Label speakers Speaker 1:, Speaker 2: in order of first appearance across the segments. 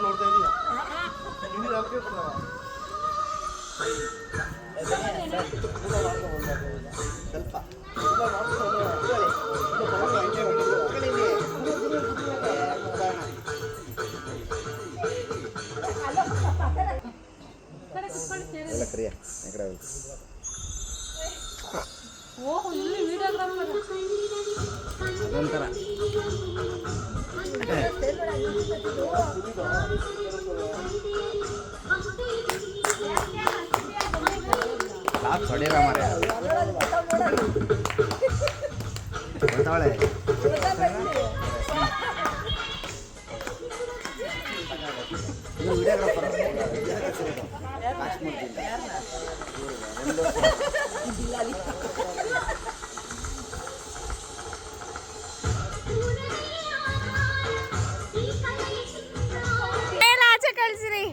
Speaker 1: ನೋಡ್ತಾ ಇದೀಯಾ ಅದೊಂಥರ ಹೊಡೆಯಲ್ಲ ಮಾರ್ರೆ ಗೊತ್ತಾವಳೆ ಇದು ವಿಡಿಯೋಗ್ರಾಫರ್
Speaker 2: ಆಚೆ ಕಳಿಸಿರಿ.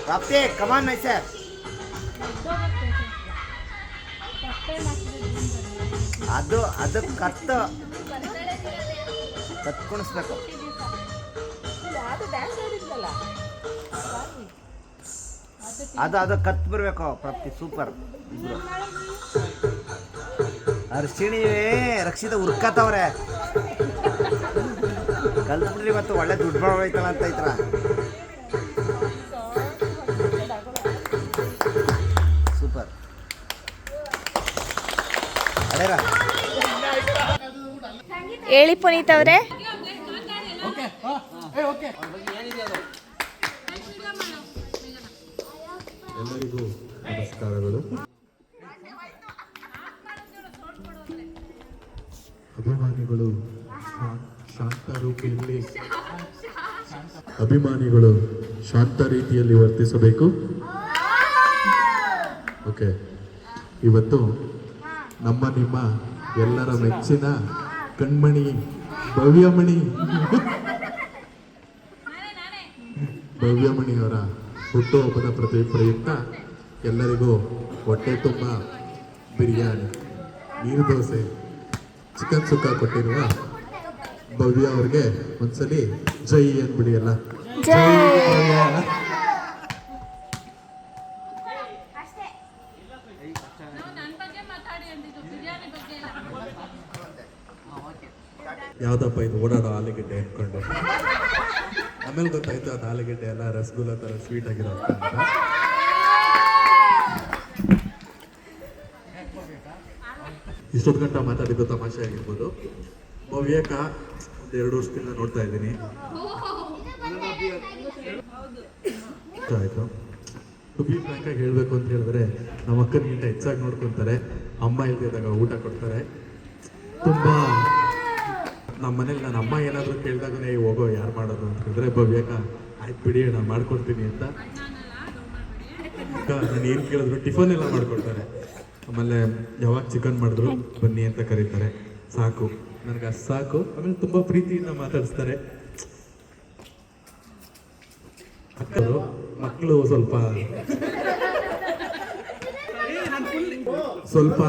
Speaker 1: Rapte, come on, my sir. ಅದು ಕತ್ಕೊಣಿಸ್ಬೇಕು. ಅದು ಕತ್ ಬರ್ಬೇಕು. ಪ್ರಾಪ್ತಿ ಸೂಪರ್. ಅರ್ಶಿಣಿ ರಕ್ಷಿತ ಹುರ್ಕತ್ತವ್ರೆ. ಕಲ್ತ್ಬಿಡ್ರಿ ಮತ್ತು ಒಳ್ಳೆ ದುಡ್ಡು ಬರೋಯ್ತಲ್ಲ ಅಂತ ಐತ್ರ. ಸೂಪರ್. ಅಡೇರ
Speaker 2: ಹೇಳಿ ಪುನೀತ್ ಅವರೇ.
Speaker 3: ಎಲ್ಲರಿಗೂ ನಮಸ್ಕಾರಗಳು. ಅಭಿಮಾನಿಗಳು ಶಾಂತ ರೀತಿಯಲ್ಲಿ ವರ್ತಿಸಬೇಕು. ಓಕೆ, ಇವತ್ತು ನಿಮ್ಮ ಎಲ್ಲರ ಮೆಚ್ಚಿನ ಕಣ್ಮಣಿ ಭವ್ಯಮಣಿಯವರ ಹುಟ್ಟುಹಬ್ಬದ ಪ್ರಯುಕ್ತ ಎಲ್ಲರಿಗೂ ಹೊಟ್ಟೆ ತುಂಬ ಬಿರಿಯಾನಿ, ನೀರು ದೋಸೆ, ಚಿಕನ್ ಸುಕ್ಕ ಕೊಟ್ಟಿರುವ ಭವ್ಯ ಅವ್ರಿಗೆ ಒಂದ್ಸಲಿ ಜೈ ಅಂದ್ಬಿಡಿ ಎಲ್ಲ. ಯಾವ್ದಪ್ಪ ಇದು ಓಡಾಡೋ ಆಲೂಗೆಡ್ಡೆ ಅನ್ಕೊಂಡು ಆಮೇಲೆ ಗೊತ್ತಾಯ್ತು ಅದು ಆಲೂಗೆಡ್ಡೆ ಎಲ್ಲ ರಸಗುಲ್ಲ ತರ ಸ್ವೀಟ್ ಆಗಿರೋ ಅಂತ. ಇಷ್ಟೊತ್ತು ಗಂಟ ಮಾತಾಡಿದ್ದು ತಮಾಷೆ ಆಗಿರ್ಬೋದು. ಭವ್ಯಕ ಒಂದು 2 ವರ್ಷದಿಂದ ನೋಡ್ತಾ ಇದ್ದೀನಿ. ಆಯ್ತು. ಟು ಬಿ ಫ್ರಾಂಕ್ ಆಗಿ ಹೇಳ್ಬೇಕು ಅಂತ ಹೇಳಿದ್ರೆ ನಮ್ಮ ಅಕ್ಕನಿಗಿಂತ ಹೆಚ್ಚಾಗಿ ನೋಡ್ಕೊತಾರೆ. ಅಮ್ಮ ಇಲ್ದಿದ್ದಾಗ ಊಟ ಕೊಡ್ತಾರೆ. ತುಂಬಾ ನಮ್ಮ ಮನೇಲಿ ನನ್ನ ಅಮ್ಮ ಏನಾದರೂ ಕೇಳಿದಾಗನೇ ಹೋಗೋ ಯಾರು ಮಾಡೋದು ಅಂತ ಹೇಳಿದ್ರೆ ಭವ್ಯಕ ಆಯ್ತು ಬಿಡಿ ನಾನು ಮಾಡ್ಕೊಡ್ತೀನಿ ಅಂತ. ನಾನು ಏನು ಕೇಳಿದ್ರು ಟಿಫನ್ ಎಲ್ಲ ಮಾಡ್ಕೊಡ್ತಾರೆ. ಆಮೇಲೆ ಯಾವಾಗ ಚಿಕನ್ ಮಾಡಿದ್ರು ಬನ್ನಿ ಅಂತ ಕರೀತಾರೆ. ಸಾಕು, ನನಗೆ ಅಷ್ಟು ಸಾಕು. ಆಮೇಲೆ ತುಂಬ ಪ್ರೀತಿಯಿಂದ ಮಾತಾಡಿಸ್ತಾರೆ. ಅಕ್ಕರು ಮಕ್ಕಳು ಸ್ವಲ್ಪ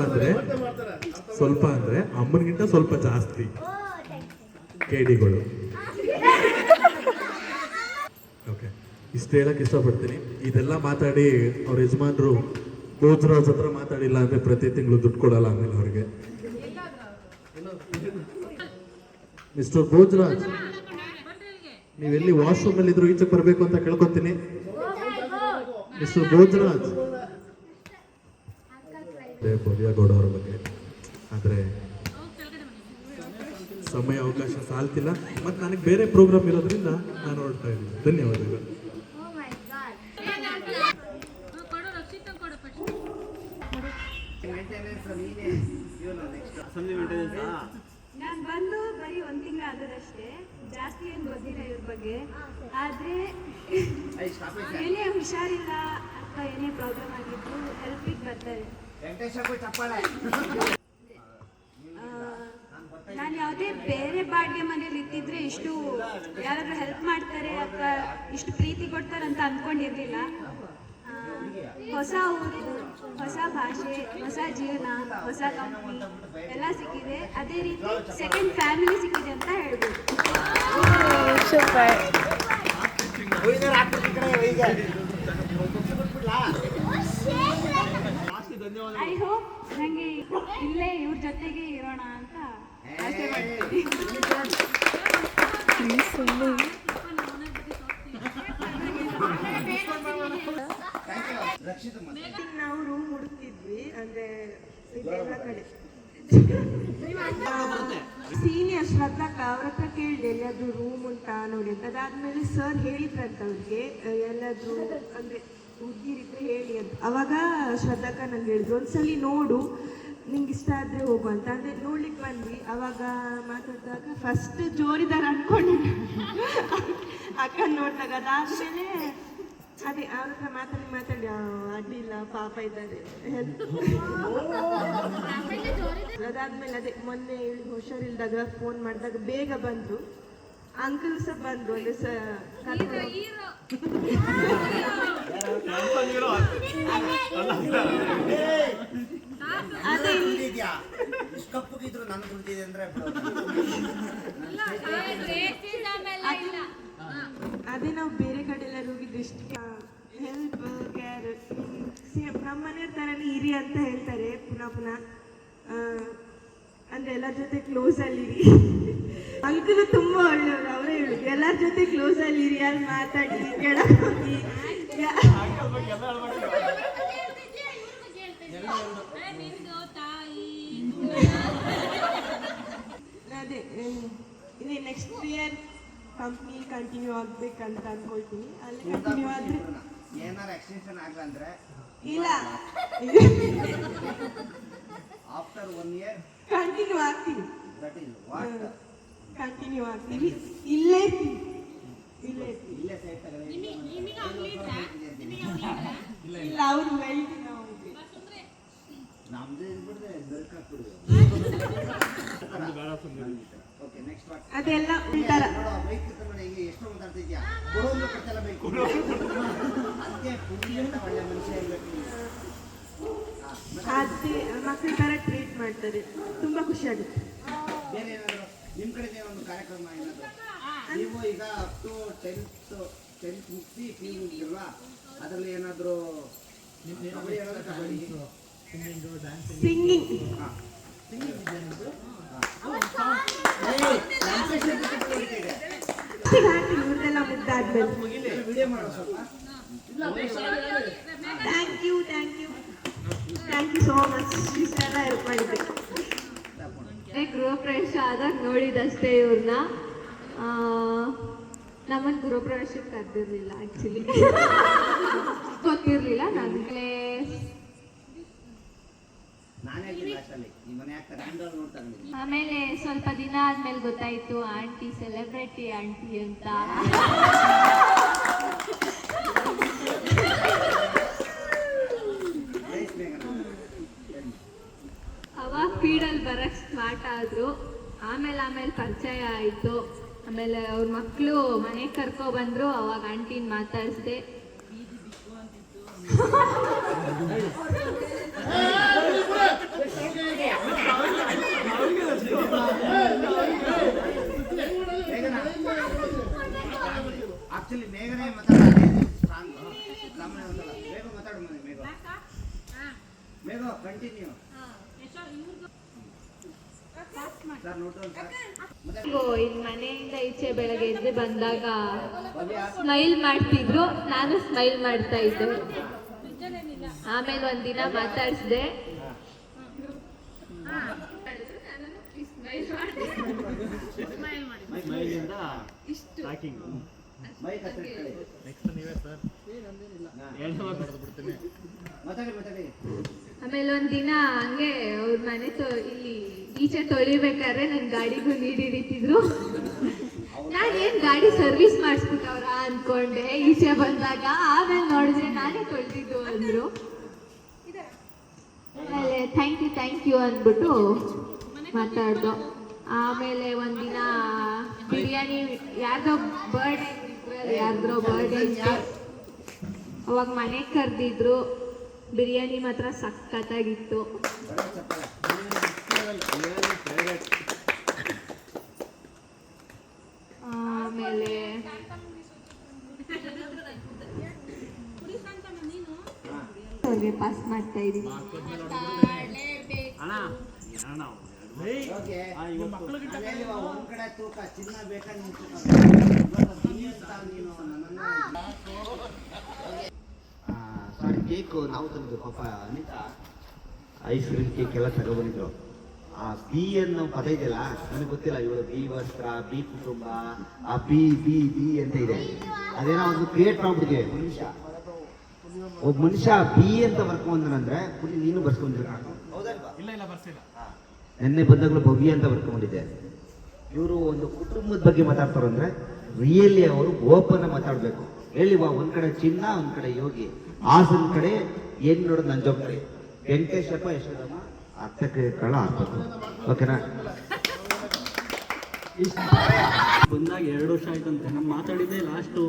Speaker 3: ಅಂದ್ರೆ ಅಮ್ಮನಿಗಿಂತ ಸ್ವಲ್ಪ ಜಾಸ್ತಿ ಕೇಡಿಗಳು. ಓಕೆ, ಇಷ್ಟು ಹೇಳಕ್ ಇಷ್ಟಪಡ್ತೀನಿ. ಇದೆಲ್ಲ ಮಾತಾಡಿ ಅವ್ರ ಯಜಮಾನ್ರು ಭೋಜರಾಜ್ ಹತ್ರ ಮಾತಾಡಿಲ್ಲ ಅಂದ್ರೆ ಪ್ರತಿ ತಿಂಗಳು ದುಡ್ಡು ಕೊಡಲ್ಲ ಆಮೇಲೆ ಅವ್ರಿಗೆ. ಮಿಸ್ಟರ್ ಭೋಜರಾಜ್, ನೀವೆಲ್ಲಿ ವಾಶ್ರೂಮ್ ಅಲ್ಲಿ ಇದ್ರು ಈಚೆಗೆ ಬರ್ಬೇಕು ಅಂತ ಕೇಳ್ಕೊತೀನಿ. ಮಿಸ್ಟರ್ ಭೋಜರಾಜ್. ಭವ್ಯ ಗೌಡ ಅವ್ರ ಬಗ್ಗೆ ಆದ್ರೆ ಸಮಯ ಅವಕಾಶ ಸಾಲ್ತಿಲ್ಲ ಮತ್ತು ನನಗೆ ಬೇರೆ ಪ್ರೋಗ್ರಾಮ್ ಇರೋದ್ರಿಂದ ನಾನು ಹೊರಡ್ತಾ ಇದ್ದೀನಿ. ಧನ್ಯವಾದಗಳು.
Speaker 2: ನಾನು ಬಂದು ಬರೀ ಒಂದು ತಿಂಗಳು ಆಗೋದಷ್ಟೇ, ಜಾಸ್ತಿ ಏನು ಗೊತ್ತಿಲ್ಲ ಇವ್ರ ಬಗ್ಗೆ. ಆದರೆ ಏನೇ ಹುಷಾರಿಲ್ಲ ಅಥವಾ ಏನೇ ಪ್ರಾಬ್ಲಮ್ ಆಗಿದ್ದು ಹೆಲ್ಪಿಗೆ ಬರ್ತಾರೆ. ನಾನು ಯಾವುದೇ ಬೇರೆ ಬಾಡಿಗೆ ಮನೇಲಿ ಇತ್ತಿದ್ರೆ ಇಷ್ಟು ಯಾರಾದರೂ ಹೆಲ್ಪ್ ಮಾಡ್ತಾರೆ ಅಥವಾ ಇಷ್ಟು ಪ್ರೀತಿ ಕೊಡ್ತಾರೆ ಅಂತ ಅಂದ್ಕೊಂಡಿರಲಿಲ್ಲ. ಹೊಸ ಊರು, ಹೊಸ ಭಾಷೆ, ಹೊಸ ಜೀವನ, ಹೊಸ ಕಂಪ್ನಿ ಎಲ್ಲ ಸಿಕ್ಕಿದೆ. ಅದೇ ರೀತಿ ಸೆಕೆಂಡ್ ಫ್ಯಾಮಿಲಿ ಸಿಕ್ಕಿದೆ ಅಂತ ಹೇಳ್ಬೋದು. ಐ ಹೋಪ್ ನನಗೆ ಇಲ್ಲೇ ಇವ್ರ ಜೊತೆಗೆ ಇರೋಣ ಅಂತ ಆಸೆ ಮಾಡ್ತೀನಿ.
Speaker 4: ನಾವು ರೂಮ್ ಹುಡುಕ್ತಿದ್ವಿ, ಅಂದ್ರೆ ಇದೆಲ್ಲ ಕಡೆ ಸೀನಿಯರ್ ಶ್ರದ್ಧಾಕ ಅವ್ರ ಹತ್ರ ಕೇಳಿದೆ ಎಲ್ಲಾದ್ರೂ ರೂಮ್ ಉಂಟಾ ನೋಡಿ ಅಂತ. ಅದಾದ್ಮೇಲೆ ಸರ್ ಹೇಳಿದ್ರಂತ ಅವ್ರಿಗೆ ಎಲ್ಲಾದ್ರೂ ಅಂದ್ರೆ ಹುಡುಗಿರಿದ್ರೆ ಹೇಳಿ ಅಂತ. ಅವಾಗ ಶ್ರದ್ಧಾಕ ನಂಗೆ ಹೇಳಿದ್ರು ಒಂದ್ಸಲಿ ನೋಡು ನಿಂಗೆ ಇಷ್ಟ ಆದ್ರೆ ಹೋಗು ಅಂತ. ಅಂದ್ರೆ ನೋಡ್ಲಿಕ್ಕೆ ಬಂದ್ವಿ. ಅವಾಗ ಮಾತಾಡಿದಾಗ ಫಸ್ಟ್ ಜೋರಿದಾರ ಅನ್ಕೊಂಡಿದ್ದೆ ಅಕ್ಕ ನೋಡಿದಾಗ. ಅದಾದ್ಮೇಲೆ ಅದೇ ಅವ್ರ ಹತ್ರ ಮಾತಾಡಿ ಅಡ್ಡಿಲ್ಲ ಪಾಪ ಇದ್ದಾರೆ ಹೆಲ್ಪ್. ಅದಾದ್ಮೇಲೆ ಅದೇ ಮೊನ್ನೆ ಹುಷಾರಿಲ್ದಾಗ ಫೋನ್ ಮಾಡಿದಾಗ ಬೇಗ ಬಂದ್ರು. ಅಂಕಲ್ ಸಹ ಬಂದ್ರು. ಅಂದ್ರೆ
Speaker 1: ಕಪ್ಪಗಿದ್ರು ನನ್ ದುಡ್ದಿದೆ ಅಂದ್ರೆ
Speaker 4: ಅದೇ ನಾವು ಬೇರೆ ಕಡೆ ಎಲ್ಲ ಹೋಗಿದ್ದು ಇಷ್ಟು ಹೆಲ್ಪ್ ಕೇರ್ ನಮ್ಮ ಮನೆಯವ್ರ ಥರನೇ ಇರಿ ಅಂತ ಹೇಳ್ತಾರೆ ಪುನಃ ಪುನಃ. ಅಂದ್ರೆ ಎಲ್ಲರ ಜೊತೆ ಕ್ಲೋಸ್ ಅಲ್ಲಿ ಇರಿ. ಅಂಕಲು ತುಂಬಾ ಒಳ್ಳೆಯವರು, ಅವರೇ ಹೇಳುದು ಎಲ್ಲರ ಜೊತೆ ಕ್ಲೋಸ್ ಅಲ್ಲಿ ಇರಿ, ಅಲ್ಲಿ ಮಾತಾಡಿ ಕೆಳಗೆ ಹೋಗಿ. ಅದೇ ಇದೇ ನೆಕ್ಸ್ಟ್ ಇಯರ್ ಕಂಪ್ನಿ ಕಂಟಿನ್ಯೂ ಆಗ್ಬೇಕಂತ ಅನ್ಕೊಳ್ತೀನಿ. ಅಲ್ಲಿ ಕಂಟಿನ್ಯೂ ಆದ್ರೆ
Speaker 1: ಏನಾರು ಎಕ್ಸ್ಟೆನ್ಷನ್ ಆಗಲ್ಲ ಅಂದ್ರೆ
Speaker 4: ಇಲ್ಲ
Speaker 1: ಆಫ್ಟರ್ 1 year
Speaker 4: ಕಂಟಿನ್ಯೂ ಆಗ್ತೀನಿ.
Speaker 1: ದಟ್ ಇಸ್ ವಾಟ್
Speaker 4: ಕಂಟಿನ್ಯೂ ಆಗ್ತೀನಿ. ಇಲ್ಲೇ ಇಲ್ಲೇ
Speaker 1: ಇಲ್ಲೇ ಸೈಟ್ ತಗೊಳ್ಳಿ.
Speaker 4: ಇಲ್ಲ ಅವ್ರು ವೆಲ್ಟ್ ನಾವು
Speaker 1: ನಮ್ದು ಇದ್ಬಿಟ್ರೆ ದೊರಕಾಕ್ಬಿಡುದು. ಓಕೆ ನೆಕ್ಸ್ಟ್ ವಾಟ್
Speaker 4: ಅದೆಲ್ಲ ಉಂಟಾರ
Speaker 1: ಬೈಕ್ ತಗೊಂಡು ಈಗ ಎಷ್ಟು ಮಾತಾಡ್ತಿದ್ಯಾ ಬರೋದು ಕೊಡ್ತಲ್ಲ ಬೈಕ್ ಅದಕ್ಕೆ ಪುಣ್ಯ ಅಂತ ಒಳ್ಳೆ ಮನುಷ್ಯ ಇರಬೇಕು.
Speaker 4: ಅದೇ ಮಕ್ಕಳ ಥರ ಟ್ರೀಟ್ ಮಾಡ್ತಾರೆ, ತುಂಬಾ ಖುಷಿ ಆಗುತ್ತೆ.
Speaker 1: ಬೇರೆ ಏನಾದ್ರು ನಿಮ್ಮ ಕಡೆ ಒಂದು ಕಾರ್ಯಕ್ರಮ ಏನಾದ್ರು ನೀವು ಈಗ ಅಪ್ ಟು 10th ಮುಗಿಸಿ PU ಮುಗಿದಿಲ್ವಾ, ಅದರಲ್ಲಿ ಏನಾದರೂ
Speaker 4: ಸಿಂಗಿಂಗ್ ಇವ್ರದೆಲ್ಲ ಮುಗ್ದಾದ್ಮೇಲೆ
Speaker 1: ವಿಡಿಯೋ ಮಾಡೋ ಸ್ವಲ್ಪ.
Speaker 4: Thank you so much. ಇಷ್ಟೆಲ್ಲ ಹೆಲ್ಪ್ ಮಾಡಿದ್ದೆ.
Speaker 2: ಗೃಹ ಪ್ರವೇಶ ಆದಾಗ ನೋಡಿದಷ್ಟೇ ಇವ್ರನ್ನ. ನಮ್ಮನ್ನು ಗೃಹ ಪ್ರವೇಶಕ್ಕೆ ಕರೆದಿರಲಿಲ್ಲ ಆ್ಯಕ್ಚುಲಿ, ಗೊತ್ತಿರಲಿಲ್ಲ ನನಗೆ. ಆಮೇಲೆ ಸ್ವಲ್ಪ ದಿನ ಆದ್ಮೇಲೆ ಗೊತ್ತಾಯ್ತು ಆಂಟಿ ಸೆಲೆಬ್ರಿಟಿ ಆಂಟಿ ಅಂತ. ಅವಾಗ ಫೀಡಲ್ಲಿ ಬರಕ್ ಸ್ಟಾರ್ಟ್ ಆದ್ರು. ಆಮೇಲೆ ಪರಿಚಯ ಆಯ್ತು. ಆಮೇಲೆ ಅವ್ರ ಮಕ್ಕಳು ಮನೆಗೆ ಕರ್ಕೊ ಬಂದ್ರು. ಅವಾಗ ಆಂಟಿನ ಮಾತಾಡಿಸ್ದೆ.
Speaker 1: ಆಕ್ಚುಲಿ ಮೇಘನೇ ಮಾತಾಡು ಮೇಘ ಕಂಟಿನ್ಯೂ.
Speaker 2: ಇನ್ ಮನೆಯಿಂದ ಈಚೆ ಬೆಳಗ್ಗೆ ಎದ್ದು ಬಂದಾಗ ಸ್ಮೈಲ್ ಮಾಡ್ತಿದ್ರು, ನಾನು ಸ್ಮೈಲ್ ಮಾಡ್ತಾ ಇದ್ದೆ. ಆಮೇಲೆ ಒಂದಿನ ಮಾತಾಡ್ಸ್ದೆ. ಸ್ಮೈಲ್
Speaker 1: ಮೈಕ್ ಹತ್ರ ಇಟ್ಕೊಳ್ಳಿ. ಮಾತಾಡಿ.
Speaker 2: ಆಮೇಲೆ ಒಂದಿನ ಹಂಗೆ ಅವ್ರ ಮನೆ ಇಲ್ಲಿ ಈಚೆ ತೊಳಿಬೇಕಾದ್ರೆ ನನ್ನ ಗಾಡಿಗೂ ನೀರು ಹಿಡಿತಿದ್ರು. ನಾನೇನ್ ಗಾಡಿ ಸರ್ವಿಸ್ ಮಾಡಿಸ್ಬಿಟ್ಟವ್ರ ಅನ್ಕೊಂಡೆ ಈಚೆ ಬಂದಾಗ. ಆಮೇಲೆ ನೋಡಿದ್ರೆ ನಾನೇ ತೊಳೆದಿದ್ದು ಅಂದ್ರು. ಆಮೇಲೆ ಥ್ಯಾಂಕ್ ಯು ಅಂದ್ಬಿಟ್ಟು ಮಾತಾಡ್ದು. ಆಮೇಲೆ ಒಂದಿನ ಬಿರಿಯಾನಿ ಯಾರ್ದೋ ಬರ್ಡೇ ಇತ್ತು, ಅವಾಗ ಮನೆಗೆ ಕರೆದಿದ್ರು. ಬಿರಿಯಾನಿ ಮಾತ್ರ ಸಖತ್ತಾಗಿತ್ತು. ಆಮೇಲೆ ಅವ್ರಿಗೆ ಪಾಸ್ ಮಾಡ್ತಾ ಇದೀನಿ.
Speaker 1: ಒಂದ್ ಕಡೆ ತೂಕ ಚಿನ್ನ ಬೇಕಾ ನೀನು ಸಾರಿ ಕೇಕು ನಾವು ತಂದು ಪಾಪ ಅನಿತಾ ಐಸ್ ಕ್ರೀಮ್ ಕೇಕ್ ಎಲ್ಲ ತಗೊಬಂದಿದ್ರು. ಆ ಬಿ ಅನ್ನೋ ಪದ ಇದೆಯಲ್ಲ, ನನಗೆ ಗೊತ್ತಿಲ್ಲ. ಇವಳು ಬಿ ವಸ್ತ್ರ, ಬಿ ಕುಟುಂಬ, ಆ ಬಿ ಬಿ ಬಿ ಅಂತ ಇದೆ. ಅದೇನೋ ಒಂದು ಕ್ರಿಯೇಟ್ ಮಾಡ್ಬಿಟ್ಟಿದೆ ಮನುಷ್ಯ. ಒಬ್ಬ ಮನುಷ್ಯ ಬಿ ಅಂತ ಬರ್ಕೊಂಡ್ರಂದ್ರೆ ಪುಡಿ ನೀನು ಬರ್ಸ್ಕೊಂಡಿರ. ನೆನ್ನೆ ಬಂದಾಗಲೂ ಭವ್ಯ ಅಂತ ಬರ್ಕೊಂಡಿದ್ದೆ. ಇವರು ಒಂದು ಕುಟುಂಬದ ಬಗ್ಗೆ ಮಾತಾಡ್ತಾರಂದ್ರೆ ರಿಯಲಿ ಅವರು ಓಪನ್ ಮಾತಾಡ್ಬೇಕು. ಹೇಳಿವಾ, ಒಂದ್ ಕಡೆ ಚಿನ್ನ, ಒಂದ್ ಕಡೆ ಯೋಗಿ, ಹಾಸನ್ ಕಡೆ ಏನ್ ನೋಡೋದು ನಂಜೊಬ್ಬರಿ, ವೆಂಕಟೇಶಪ್ಪ ಯಶೋದಮ್ಮ ಅರ್ಥಕ್ಕೆ ಕಳ ಆಗ್ಬೇಕು. ಓಕೆನಾ?
Speaker 5: ಬಂದಾಗ 2 ವರ್ಷ ಆಯ್ತಂತೆ. ನಾವು ಮಾತಾಡಿದ್ದೆ ಲಾಸ್ಟು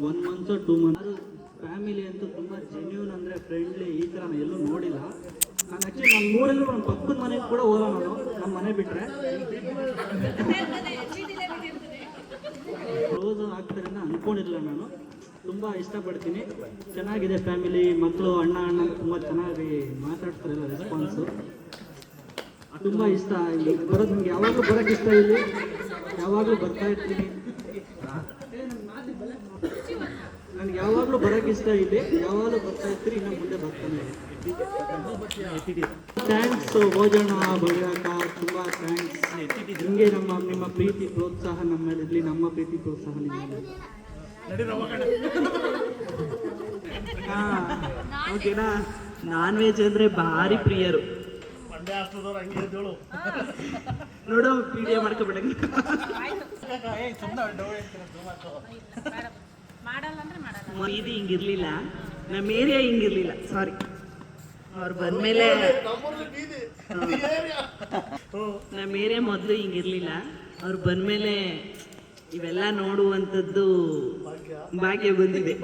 Speaker 5: 1 ಮಂತ್ 2 ಮಂತ್. ಫ್ಯಾಮಿಲಿ ಅಂತೂ ತುಂಬ ಜೆನ್ಯೂನ್ ಅಂದರೆ ಫ್ರೆಂಡ್ಲಿ. ಈ ಥರ ನಾನು ಎಲ್ಲೂ ನೋಡಿಲ್ಲ. ನಾನು ಆ್ಯಕ್ಚುಲಿ ನಮ್ಮ ಊರಲ್ಲೂ ನನ್ನ ಪಕ್ಕದ ಮನೆಗೆ ಕೂಡ ಹೋಗೋ ನಾನು, ನಮ್ಮ ಮನೆ ಬಿಟ್ಟರೆ ಕ್ಲೋಸ್ ಆಗ್ತಾರೆ ಅಂತ ಅಂದ್ಕೊಂಡಿರಲಿಲ್ಲ ನಾನು. ತುಂಬ ಇಷ್ಟಪಡ್ತೀನಿ. ಚೆನ್ನಾಗಿದೆ ಫ್ಯಾಮಿಲಿ. ಮಕ್ಕಳು ಅಣ್ಣ ತುಂಬ ಚೆನ್ನಾಗಿ ಮಾತಾಡ್ತಾರಲ್ಲ, ರೆಸ್ಪಾನ್ಸು ತುಂಬ ಇಷ್ಟ. ಇಲ್ಲಿ ಬರೋದು ನನಗೆ ಯಾವಾಗಲೂ ಬರೋಕ್ಕೆ ಇಷ್ಟ. ಇಲ್ಲಿ ಯಾವಾಗಲೂ ಬರ್ತಾ ಇರ್ತೀನಿ. ನನಗೆ ಯಾವಾಗಲೂ ಬರೋಕ್ಕೆ ಇಷ್ಟ. ಇಲ್ಲಿ ಯಾವಾಗಲೂ ಬರ್ತಾ ಇರ್ತೀರಿ. ಇನ್ನು ಮುಂದೆ ಬರ್ತಾನೆ. ಥ್ಯಾಂಕ್ಸ್ ಭೋಜನ ಭವ್ಯಕ, ತುಂಬ ಥ್ಯಾಂಕ್ಸ್. ನಿಮಗೆ ನಿಮ್ಮ ಪ್ರೀತಿ ಪ್ರೋತ್ಸಾಹ ನಮ್ಮ ಮೇಲೆ ಇರಲಿ. ನಮ್ಮ ಪ್ರೀತಿ ಪ್ರೋತ್ಸಾಹ ನಿಮ್ಮ ಓಕೆನಾ? ನಾನ್ ವೆಜ್ ಅಂದರೆ ಭಾರಿ ಪ್ರಿಯರು. ನೋಡು ವಿಡಿಯೋ ಮಾಡ್ಕೊಬೇಡ. ಇದು ಹಿಂಗಿರ್ಲಿಲ್ಲ, ನಮ್ಮ ಏರಿಯಾ ಹಿಂಗಿರ್ಲಿಲ್ಲ. ಸಾರಿ, ಅವ್ರು ಬಂದ್ಮೇಲೆ ನಮ್ಮ ಏರಿಯಾ ಮೊದಲು ಹಿಂಗಿರ್ಲಿಲ್ಲ. ಅವ್ರು ಬಂದ್ಮೇಲೆ ಇವೆಲ್ಲ ನೋಡುವಂಥದ್ದು ಭಾಗ್ಯ ಬಂದಿದೆ.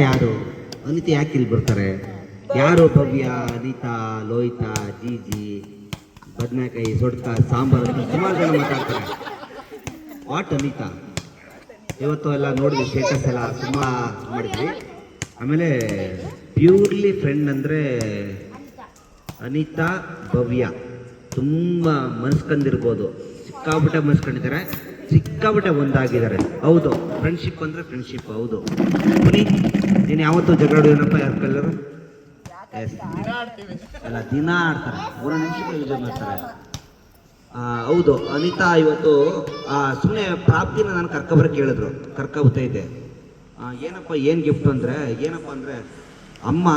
Speaker 1: ಯಾರು ಅನಿತಾ ಯಾಕೆ ಇಲ್ಲಿ ಬರ್ತಾರೆ? ಯಾರು ಭವ್ಯ, ಅನಿತಾ, ಲೋಹಿತಾ, ಜೀಜಿ, ಬದನೆಕಾಯಿ, ಸೊಡ್ಕ, ಸಾಂಬಾರು ಅಂತ ಸುಮಾರು ಜನ ಮಾತಾಡ್ತಾರೆ. ವಾಟ್ ಅನಿತಾ? ಇವತ್ತು ಎಲ್ಲ ನೋಡಿದ್ವಿ, ಸ್ಟೇಟಸ್ ಎಲ್ಲ ತುಂಬ ಮಾಡಿದ್ವಿ. ಆಮೇಲೆ ಪ್ಯೂರ್ಲಿ ಫ್ರೆಂಡ್ ಅಂದರೆ ಅನಿತಾ, ಭವ್ಯ ತುಂಬ ಮನ್ಸ್ಕೊಂಡಿರ್ಬೋದು. ಸಿಕ್ಕಾಬಿಟ್ಟೆ ಮನ್ಸ್ಕೊಂಡಿದ್ದಾರೆ, ಸಿಕ್ಕಾಬಿಟ್ಟೆ ಒಂದಾಗಿದ್ದಾರೆ. ಹೌದು, ಫ್ರೆಂಡ್ಶಿಪ್ ಅಂದರೆ ಫ್ರೆಂಡ್ಶಿಪ್. ಹೌದು ಪುನೀತ್, ನೀನು ಯಾವತ್ತೂ ಜಗಳಾಡೋನಪ್ಪ ಯಾರ ಕಲ್ಲರು? ಎಸ್, ಎಲ್ಲ ದಿನ ಆಡ್ತಾರೆ, 3 ನಿಮಿಷಕ್ಕೆ ಯೂಸ್ ಮಾಡ್ತಾರೆ. ಹೌದು, ಅನಿತಾ ಇವತ್ತು ಸುಮ್ಮನೆ ಪ್ರಾಪ್ತಿನ ನಾನು ಕರ್ಕೊಬರಕ್ಕೆ ಹೇಳಿದ್ರು, ಕರ್ಕೊಬತ್ತಾ ಇದ್ದೆ. ಏನಪ್ಪ ಏನು ಗಿಫ್ಟ್ ಅಂದರೆ, ಏನಪ್ಪ ಅಂದರೆ ಅಮ್ಮ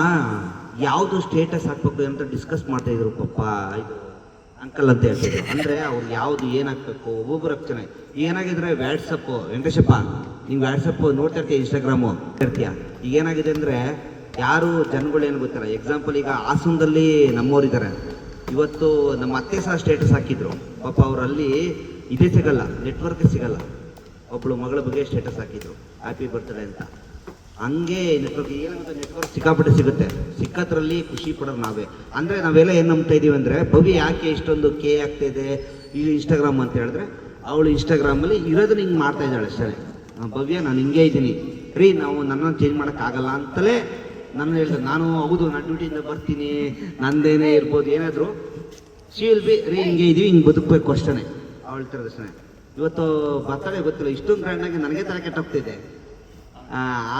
Speaker 1: ಯಾವುದು ಸ್ಟೇಟಸ್ ಹಾಕ್ಬೇಕು ಅಂತ ಡಿಸ್ಕಸ್ ಮಾಡ್ತಾಯಿದ್ರು ಪಾಪ. ಇದು ಅಂಕಲ್ ಅಂತ ಹೇಳ್ತಿದ್ರು. ಅಂದರೆ ಅವ್ರು ಯಾವುದು ಏನು ಹಾಕ್ಬೇಕು, ಒಬ್ಬೊಬ್ಬರು ರಕ್ಷಣೆ ಏನಾಗಿದ್ರೆ ವ್ಯಾಟ್ಸಪ್ಪು. ವೆಂಕಟೇಶಪ್ಪ, ನೀವು ವ್ಯಾಟ್ಸಪ್ಪು ನೋಡ್ತಾ ಇರ್ತೀಯ, ಇನ್ಸ್ಟಾಗ್ರಾಮು ಇರ್ತೀಯ. ಈಗ ಏನಾಗಿದೆ ಅಂದರೆ ಯಾರು ಜನಗಳು ಏನು ಗೊತ್ತಿಲ್ಲ. ಎಕ್ಸಾಂಪಲ್, ಈಗ ಹಾಸನದಲ್ಲಿ ನಮ್ಮವರಿದ್ದಾರೆ. ಇವತ್ತು ನಮ್ಮ ಅತ್ತೆ ಸಹ ಸ್ಟೇಟಸ್ ಹಾಕಿದ್ರು ಪಾಪ. ಅವರಲ್ಲಿ ಇದೇ ಸಿಗಲ್ಲ, ನೆಟ್ವರ್ಕ್ ಸಿಗಲ್ಲ. ಒಬ್ಬಳು ಮಗಳ ಬಗ್ಗೆ ಸ್ಟೇಟಸ್ ಹಾಕಿದ್ರು, ಹ್ಯಾಪಿ ಬರ್ತ್ಡೇ ಅಂತ. ಹಂಗೆ ನೆಟ್ವರ್ಕ್ ಏನಾಗುತ್ತೆ, ನೆಟ್ವರ್ಕ್ ಸಿಕ್ಕಾಪಟ್ಟೆ ಸಿಗುತ್ತೆ. ಸಿಕ್ಕದ್ರಲ್ಲಿ ಖುಷಿ ಪಡೋದು ನಾವೇ. ಅಂದರೆ ನಾವೆಲ್ಲ ಏನು ನಂಬ್ತಾ ಇದ್ದೀವಿ ಅಂದರೆ, ಭವ್ಯ ಯಾಕೆ ಇಷ್ಟೊಂದು ಕೆ ಆಗ್ತಾಯಿದೆ ಈ ಇನ್ಸ್ಟಾಗ್ರಾಮ್ ಅಂತ ಹೇಳಿದ್ರೆ, ಅವಳು ಇನ್ಸ್ಟಾಗ್ರಾಮಲ್ಲಿ ಇರೋದನ್ನ ಹಿಂಗೆ ಮಾಡ್ತಾ ಇದ್ದಾಳೆ ಅಷ್ಟೇ. ಭವ್ಯ, ನಾನು ಹಿಂಗೆ ಇದ್ದೀನಿ ರೀ, ನಾವು ನನ್ನನ್ನು ಚೇಂಜ್ ಮಾಡೋಕ್ಕಾಗಲ್ಲ ಅಂತಲೇ ನಾನು ಹೇಳ್ತಾರೆ. ನಾನು ಹೌದು, ನಾನು ಡ್ಯೂಟಿಯಿಂದ ಬರ್ತೀನಿ, ನಂದೇನೇ ಇರ್ಬೋದು, ಏನಾದರೂ ಶಿ ವಿಲ್ ಬಿ ರೀ ಹಿಂಗೆ ಇದೀವಿ ಹಿಂಗೆ ಬದುಕಬೇಕು ಅಷ್ಟೇ ಅವಳು ಹೇಳ್ತಿರೋದು ಅಷ್ಟೇ. ಇವತ್ತು ಬರ್ತಡೆ ಗೊತ್ತಿಲ್ಲ, ಇಷ್ಟೊಂದು ಗ್ರ್ಯಾಂಡಾಗಿ ನನಗೆ ತಲೆ ಕೆಟ್ಟೋಗ್ತಿದೆ.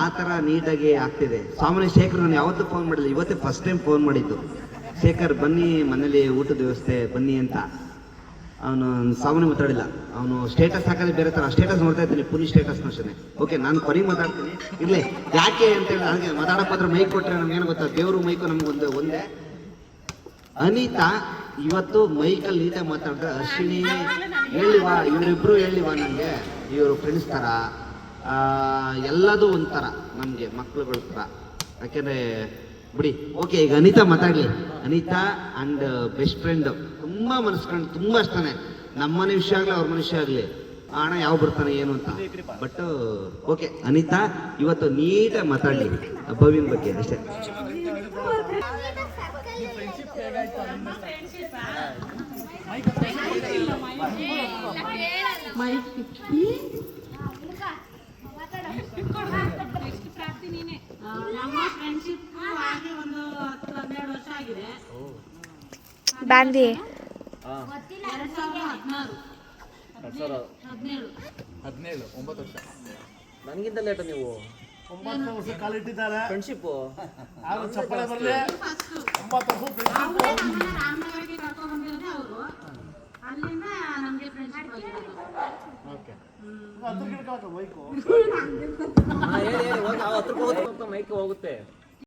Speaker 1: ಆ ಥರ ನೀಟಾಗಿ ಆಗ್ತಿದೆ. ಸಾಮಾನ್ಯ ಶೇಖರ್ ನಾನು ಯಾವತ್ತೂ ಫೋನ್ ಮಾಡಿಲ್ಲ, ಇವತ್ತೇ ಫಸ್ಟ್ ಟೈಮ್ ಫೋನ್ ಮಾಡಿದ್ದು. ಶೇಖರ್ ಬನ್ನಿ ಮನೇಲಿ ಊಟದ ವ್ಯವಸ್ಥೆ ಬನ್ನಿ ಅಂತ. ಅವನು ಸಾಮಾನ್ಯ ಮಾತಾಡಿಲ್ಲ, ಅವನು ಸ್ಟೇಟಸ್ ಹಾಕೋದೇ ಬೇರೆ ಥರ. ಸ್ಟೇಟಸ್ ನೋಡ್ತಾ ಇದ್ದೀನಿ, ಪುನಿ ಸ್ಟೇಟಸ್ ಅಷ್ಟೇ. ಓಕೆ, ನಾನು ಕೊನೆಗೆ ಮಾತಾಡ್ತೀನಿ ಇರಲಿ. ಯಾಕೆ ಅಂತೇಳಿ ನನಗೆ ಮಾತಾಡೋಕೆ ಮಾತ್ರ ಮೈಕ್ ಕೊಟ್ಟರೆ ನಮ್ಗೇನು ಗೊತ್ತಾ, ದೇವರು ಮೈಕು ನಮ್ಗೆ ಒಂದೇ. ಅನಿತಾ ಇವತ್ತು ಮೈಕಲ್ಲಿ ನೀಟಾಗಿ ಮಾತಾಡಿದ್ರೆ ಅಶ್ವಿನಿ ಹೇಳಿವಾ, ಇವರಿಬ್ರು ಹೇಳಿವಾ ನನಗೆ, ಇವರು ಫ್ರೆಂಡ್ಸ್ ಥರ, ಎಲ್ಲದೂ ಒಂಥರ ನಮಗೆ ಮಕ್ಳುಗಳ ಥರ. ಯಾಕೆಂದರೆ ಬಿಡಿ, ಓಕೆ ಈಗ ಅನಿತಾ ಮಾತಾಡಲಿ. ಅನಿತಾ ಆ್ಯಂಡ್ ಬೆಸ್ಟ್ ಫ್ರೆಂಡ್, ತುಂಬ ಮನಸ್ಕೊಂಡು ತುಂಬ ಅಷ್ಟೇ. ನಮ್ಮನೆ ವಿಷಯ ಆಗಲಿ ಅವ್ರ ಮನುಷ್ಯ ಆಗಲಿ, ಹಣ ಯಾವ ಬರ್ತಾನೆ ಏನು ಅಂತ. ಬಟ್ ಓಕೆ, ಅನಿತಾ ಇವತ್ತು ನೀಟಾಗಿ ಮಾತಾಡಲಿ ಭವ್ಯನ ಬಗ್ಗೆ ಅಷ್ಟೇ.
Speaker 6: ನಮ್ಮ ಫ್ರೆಂಡ್ಶಿಪ್ ಆಗಿ ಒಂದು 10-12 ವರ್ಷ ಆಗಿದೆ.
Speaker 7: ಬಾಂಧಿ
Speaker 3: 17 9 ವರ್ಷ.
Speaker 8: ನನಗಿಂತ ಲೇಟ್ ನೀವು
Speaker 9: 9 ವರ್ಷ ಕಾಲಿಟ್ಟಿದ್ದಾರೆ
Speaker 8: ಫ್ರೆಂಡ್ಶಿಪ್.
Speaker 9: ಆದ್ರೂ ಚಪ್ಪಳೆ ಬರಲಿ 9 ವರ್ಷ
Speaker 6: ರಾಮನಗರಕ್ಕೆ ಕರ್ಕೊಂಡು ಬಂದಿರೋದು ಅವರು, ಅಲ್ಲಿಂದ ನಮಗೆ ಫ್ರೆಂಡ್ಶಿಪ್ ಆಗಿರೋದು.
Speaker 3: ಓಕೆ,
Speaker 9: ಹತ್ತು ಗಿಡಕ್ಕೆ ಬೈಕು
Speaker 8: ಹೇಳಿ ಹೋಗಿ 10 ರೂಪಾಯಿ ಮೈಕ್ ಹೋಗುತ್ತೆ.